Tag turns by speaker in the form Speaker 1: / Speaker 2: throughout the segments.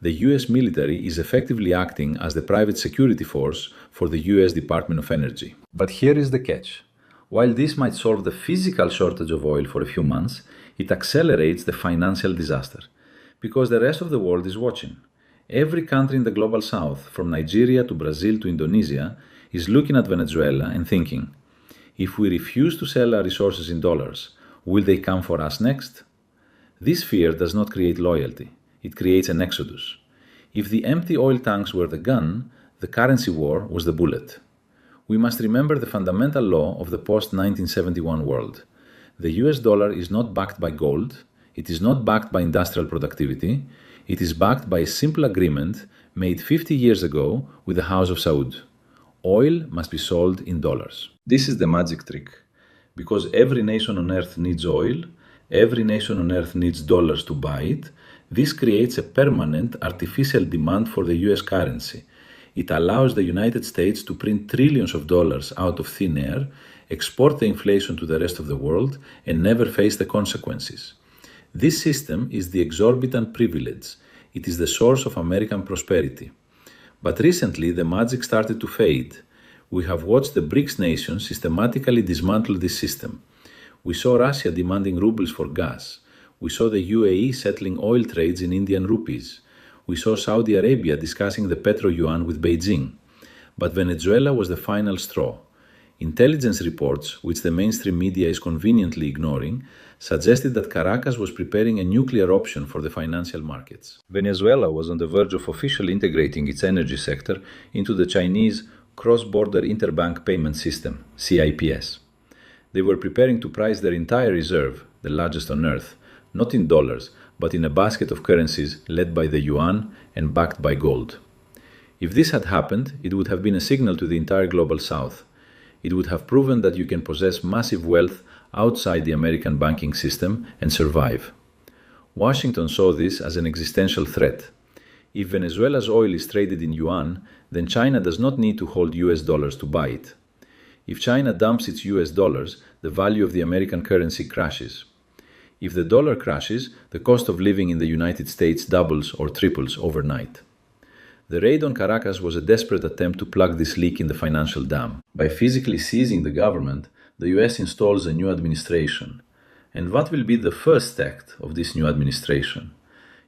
Speaker 1: The US military is effectively acting as the private security force for the US Department of Energy. But here is the catch. While this might solve the physical shortage of oil for a few months, it accelerates the financial disaster. Because the rest of the world is watching. Every country in the global south, from Nigeria to Brazil to Indonesia, is looking at Venezuela and thinking, if we refuse to sell our resources in dollars, will they come for us next? This fear does not create loyalty. It creates an exodus. If the empty oil tanks were the gun, the currency war was the bullet. We must remember the fundamental law of the post-1971 world. The US dollar is not backed by gold, it is not backed by industrial productivity, it is backed by a simple agreement made 50 years ago with the House of Saud. Oil must be sold in dollars. This is the magic trick. Because every nation on earth needs oil, every nation on earth needs dollars to buy it, this creates a permanent artificial demand for the US currency. It allows the United States to print trillions of dollars out of thin air, export the inflation to the rest of the world, and never face the consequences. This system is the exorbitant privilege. It is the source of American prosperity. But recently, the magic started to fade. We have watched the BRICS nations systematically dismantle this system. We saw Russia demanding rubles for gas. We saw the UAE settling oil trades in Indian rupees. We saw Saudi Arabia discussing the petro-yuan with Beijing. But Venezuela was the final straw. Intelligence reports, which the mainstream media is conveniently ignoring, suggested that Caracas was preparing a nuclear option for the financial markets. Venezuela was on the verge of officially integrating its energy sector into the Chinese Cross-Border Interbank Payment System, CIPS. They were preparing to price their entire reserve, the largest on earth, not in dollars, but in a basket of currencies led by the yuan and backed by gold. If this had happened, it would have been a signal to the entire global south. It would have proven that you can possess massive wealth outside the American banking system and survive. Washington saw this as an existential threat. If Venezuela's oil is traded in yuan, then China does not need to hold US dollars to buy it. If China dumps its US dollars, the value of the American currency crashes. If the dollar crashes, the cost of living in the United States doubles or triples overnight. The raid on Caracas was a desperate attempt to plug this leak in the financial dam. By physically seizing the government, the US installs a new administration. And what will be the first act of this new administration?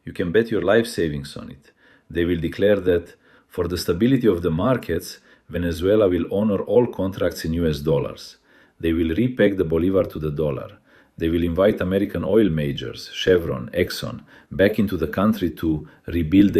Speaker 1: You can bet your life savings on it. They will declare that, for the stability of the markets, Venezuela will honor all contracts in US dollars. They will repeg the bolivar to the dollar. They will invite American oil majors, Chevron, Exxon, back into the country to rebuild the